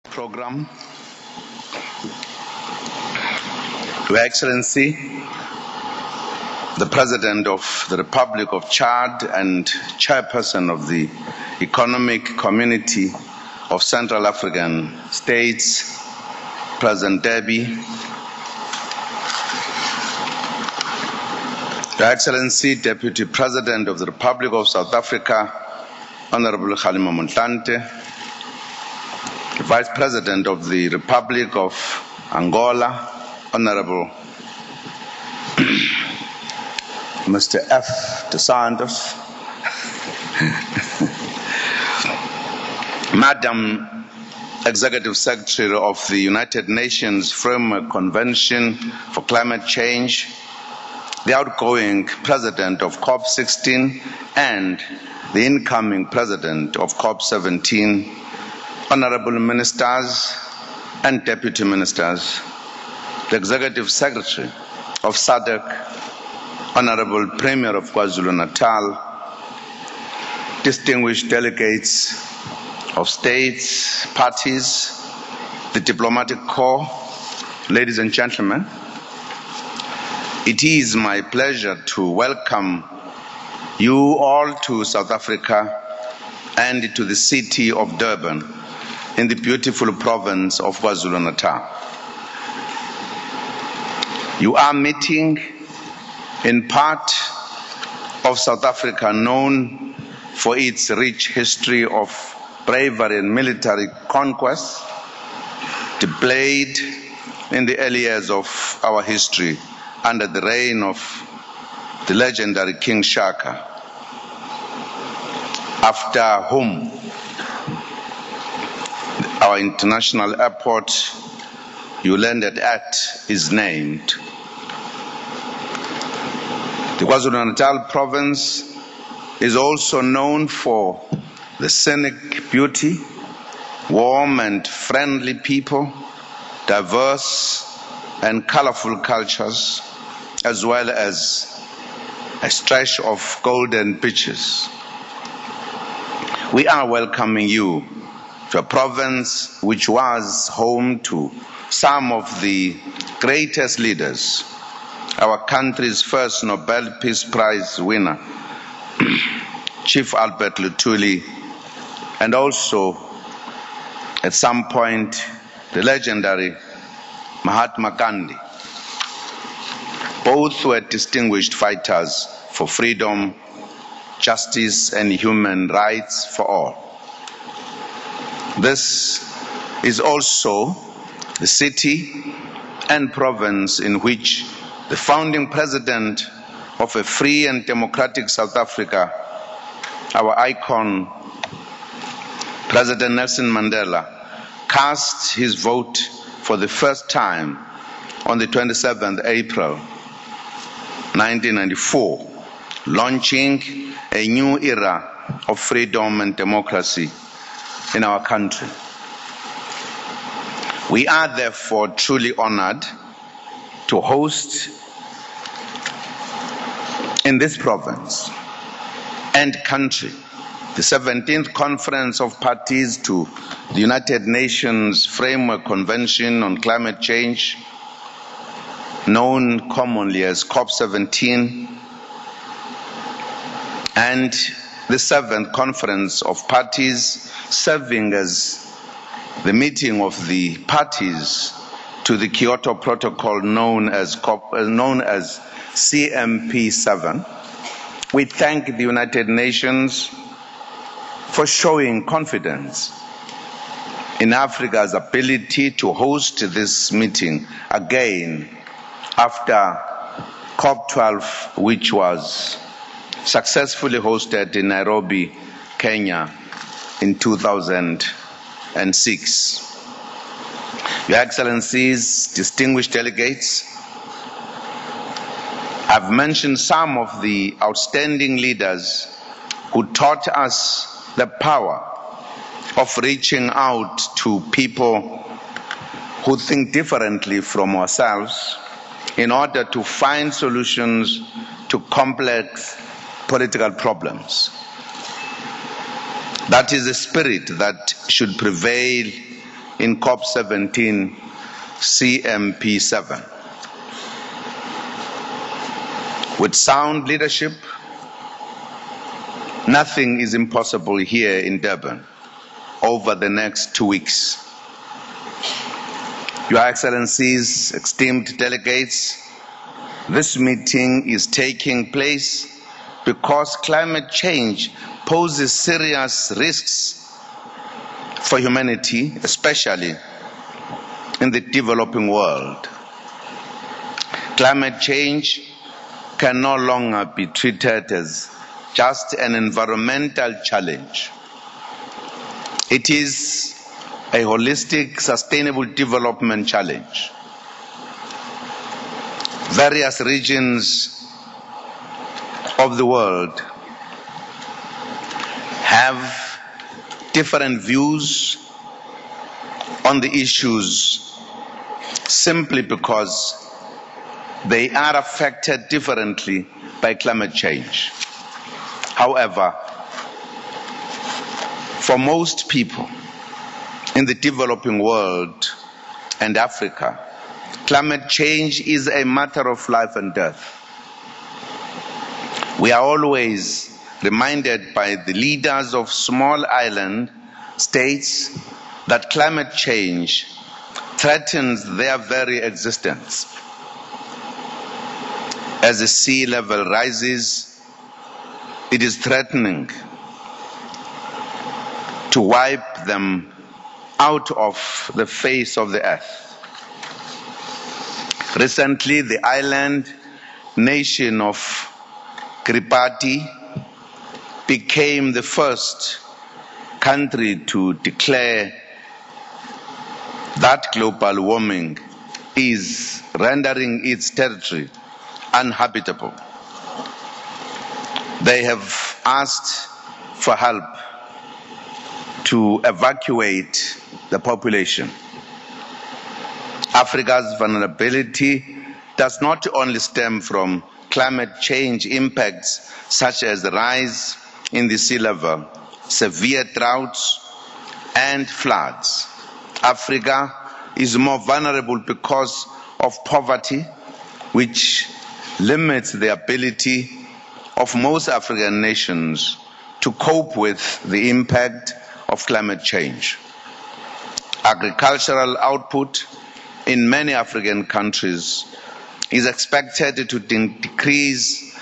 Program. Your Excellency, the President of the Republic of Chad and Chairperson of the Economic Community of Central African States, President Deby, Your Excellency, Deputy President of the Republic of South Africa, Honorable Kgalema Motlanthe, Vice President of the Republic of Angola, Honorable Mr. F. dos Santos, Madam Executive Secretary of the United Nations Framework Convention for Climate Change, the outgoing President of COP16 and the incoming President of COP17, Honorable Ministers and Deputy Ministers, the Executive Secretary of SADC, Honorable Premier of KwaZulu-Natal, distinguished delegates of states, parties, the diplomatic corps, ladies and gentlemen, it is my pleasure to welcome you all to South Africa and to the city of Durban in the beautiful province of KwaZulu-Natal. You are meeting in part of South Africa known for its rich history of bravery and military conquest displayed in the early years of our history under the reign of the legendary King Shaka, after whom our international airport you landed at is named. The KwaZulu-Natal province is also known for the scenic beauty, warm and friendly people, diverse and colorful cultures, as well as a stretch of golden beaches. We are welcoming you to a province which was home to some of the greatest leaders, our country's first Nobel Peace Prize winner, Chief Albert Luthuli, and also, at some point, the legendary Mahatma Gandhi. Both were distinguished fighters for freedom, justice, and human rights for all. This is also the city and province in which the founding president of a free and democratic South Africa, our icon, President Nelson Mandela, cast his vote for the first time on the 27th April 1994, launching a new era of freedom and democracy in our country. We are therefore truly honored to host in this province and country the 17th Conference of Parties to the United Nations Framework Convention on Climate Change, known commonly as COP17, and the 7th Conference of Parties serving as the meeting of the parties to the Kyoto Protocol known as CMP7. We thank the United Nations for showing confidence in Africa's ability to host this meeting again after COP12, which was successfully hosted in Nairobi, Kenya in 2006. Your Excellencies, distinguished delegates, I've mentioned some of the outstanding leaders who taught us the power of reaching out to people who think differently from ourselves in order to find solutions to complex political problems. That is the spirit that should prevail in COP17 CMP7. With sound leadership, nothing is impossible here in Durban over the next 2 weeks. Your Excellencies, esteemed delegates, this meeting is taking place because climate change poses serious risks for humanity, especially in the developing world. Climate change can no longer be treated as just an environmental challenge. It is a holistic, sustainable development challenge. Various regions of the world have different views on the issues simply because they are affected differently by climate change. However, for most people in the developing world and Africa, climate change is a matter of life and death. We are always reminded by the leaders of small island states that climate change threatens their very existence. As the sea level rises, it is threatening to wipe them out of the face of the earth. Recently, the island nation of Kiribati became the first country to declare that global warming is rendering its territory uninhabitable. They have asked for help to evacuate the population. Africa's vulnerability does not only stem from climate change impacts such as the rise in the sea level, severe droughts, and floods. Africa is more vulnerable because of poverty, which limits the ability of most African nations to cope with the impact of climate change. Agricultural output in many African countries is expected to decrease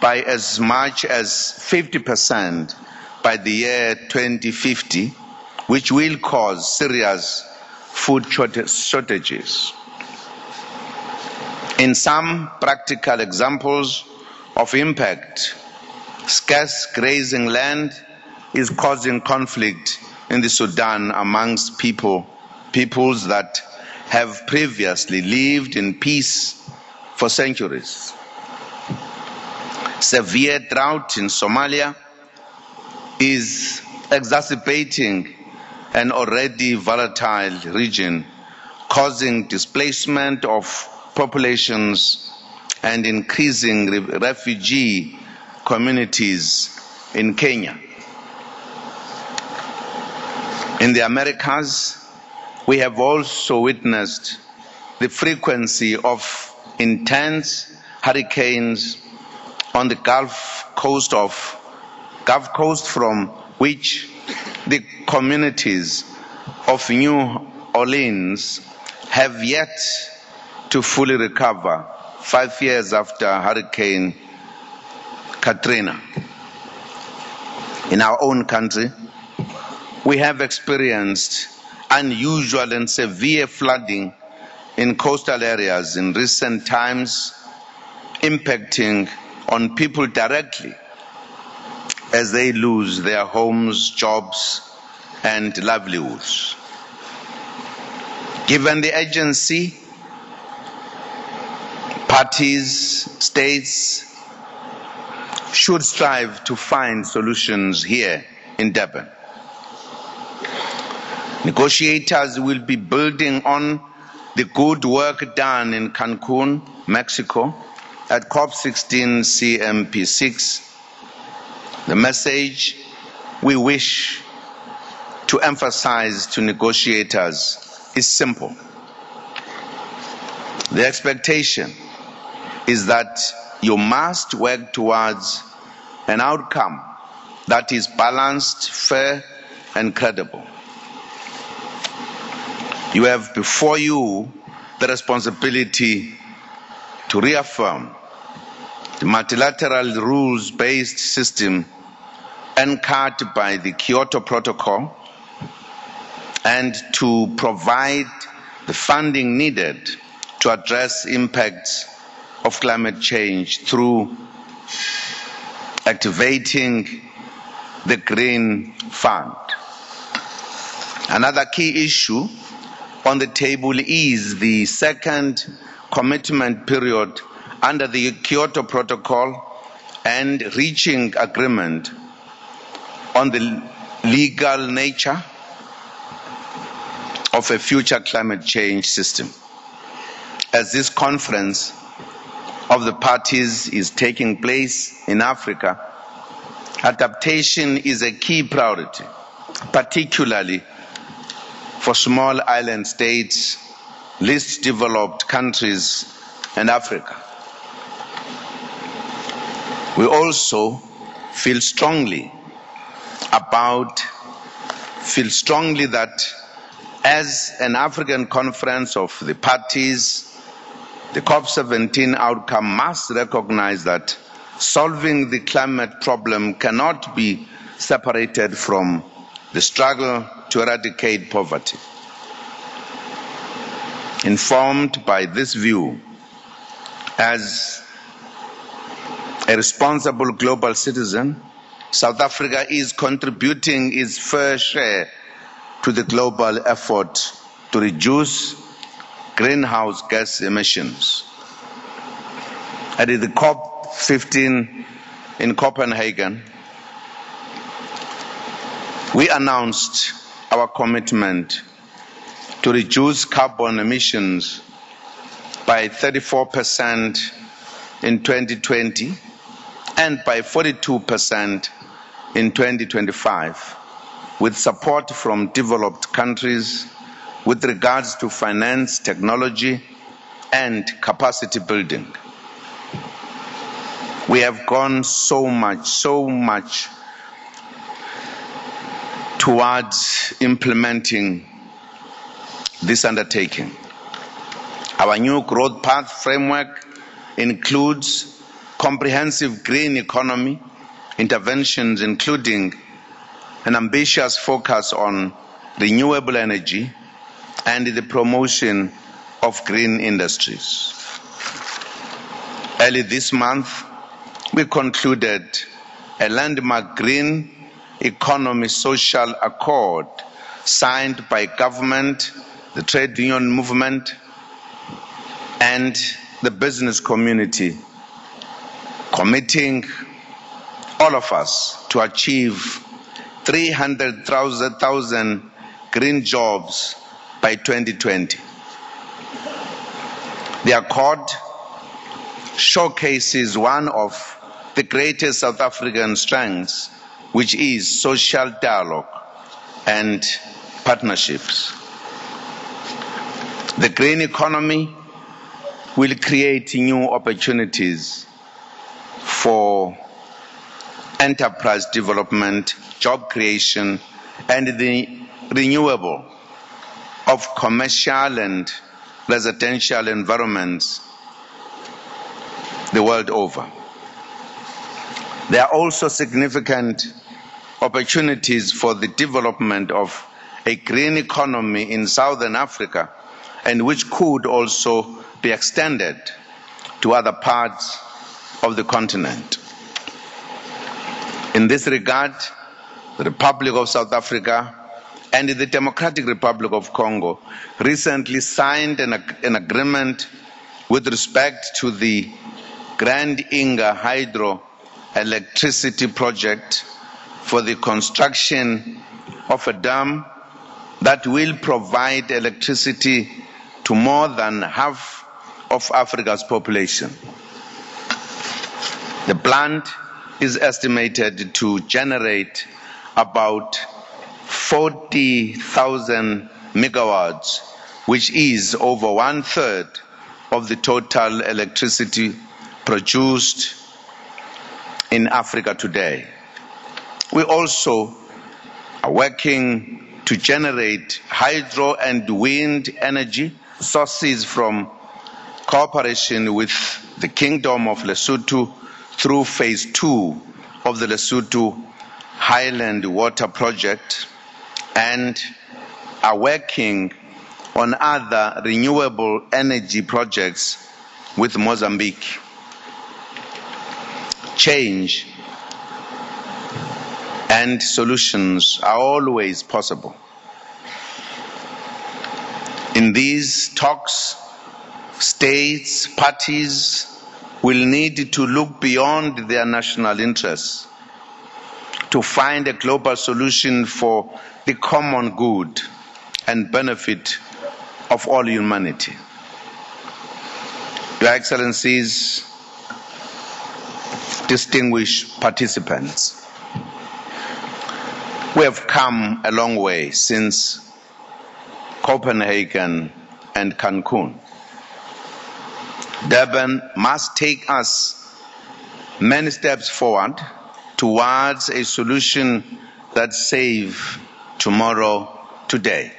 by as much as 50% by the year 2050, which will cause serious food shortages. In some practical examples of impact, scarce grazing land is causing conflict in the Sudan amongst peoples that have previously lived in peace for centuries. Severe drought in Somalia is exacerbating an already volatile region, causing displacement of populations and increasing refugee communities in Kenya. In the Americas, we have also witnessed the frequency of intense hurricanes on the Gulf Coast from which the communities of New Orleans have yet to fully recover 5 years after Hurricane Katrina. In our own country, we have experienced unusual and severe flooding in coastal areas in recent times, impacting on people directly as they lose their homes, jobs, and livelihoods. Given the urgency, parties, states should strive to find solutions here in Durban. Negotiators will be building on the good work done in Cancun, Mexico, at COP17 CMP6. The message we wish to emphasize to negotiators is simple. The expectation is that you must work towards an outcome that is balanced, fair, and credible. You have before you the responsibility to reaffirm the multilateral rules-based system anchored by the Kyoto Protocol and to provide the funding needed to address impacts of climate change through activating the Green Fund. Another key issue on the table is the second commitment period under the Kyoto Protocol and reaching agreement on the legal nature of a future climate change system. As this conference of the parties is taking place in Africa, adaptation is a key priority, particularly for small island states, least developed countries, and Africa. We also feel strongly that as an African conference of the parties, the COP17 outcome must recognize that solving the climate problem cannot be separated from the struggle to eradicate poverty. Informed by this view, as a responsible global citizen, South Africa is contributing its fair share to the global effort to reduce greenhouse gas emissions. At the COP15 in Copenhagen, we announced our commitment to reduce carbon emissions by 34% in 2020 and by 42% in 2025, with support from developed countries with regards to finance, technology, and capacity building. We have gone so much towards implementing this undertaking. Our new growth path framework includes comprehensive green economy interventions, including an ambitious focus on renewable energy and the promotion of green industries. Early this month, we concluded a landmark green economy social accord signed by government, the trade union movement, and the business community, committing all of us to achieve 300,000 green jobs by 2020. The accord showcases one of the greatest South African strengths, which is social dialogue and partnerships. The green economy will create new opportunities for enterprise development, job creation, and the renewal of commercial and residential environments the world over. There are also significant opportunities for the development of a green economy in Southern Africa, and which could also be extended to other parts of the continent. In this regard, the Republic of South Africa and the Democratic Republic of Congo recently signed an agreement with respect to the Grand Inga hydroelectricity project for the construction of a dam that will provide electricity to more than half of Africa's population. The plant is estimated to generate about 40,000 megawatts, which is over 1/3 of the total electricity produced in Africa today. We also are working to generate hydro and wind energy sources from cooperation with the Kingdom of Lesotho through phase 2 of the Lesotho Highland Water Project, and are working on other renewable energy projects with Mozambique. Change and solutions are always possible. In these talks, states, parties will need to look beyond their national interests to find a global solution for the common good and benefit of all humanity. Your Excellencies, distinguished participants, we have come a long way since Copenhagen and Cancun. Durban must take us many steps forward towards a solution that saves tomorrow today.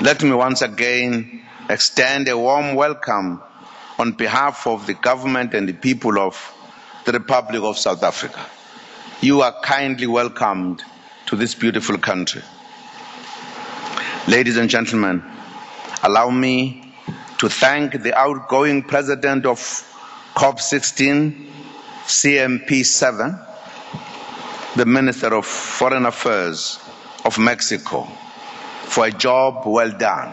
Let me once again extend a warm welcome on behalf of the government and the people of the Republic of South Africa. You are kindly welcomed to this beautiful country. Ladies and gentlemen, allow me to thank the outgoing president of COP16, CMP7, the Minister of Foreign Affairs of Mexico, for a job well done.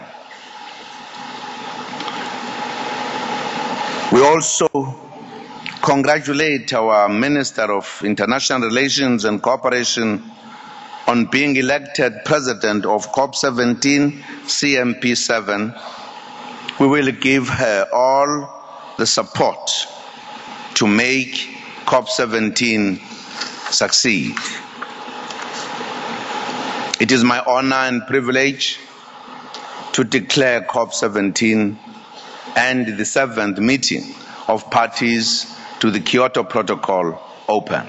We also congratulate our Minister of International Relations and Cooperation on being elected President of COP17, CMP7. We will give her all the support to make COP17 succeed. It is my honor and privilege to declare COP17 and the 7th meeting of parties to the Kyoto Protocol open.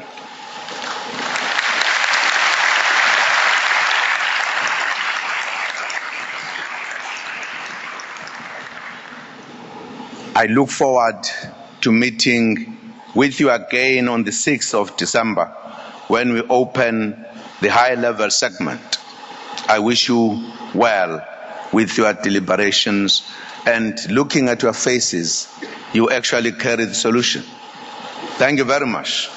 I look forward to meeting with you again on the 6th of December when we open the high-level segment. I wish you well with your deliberations, and looking at your faces, you actually carry the solution. Thank you very much.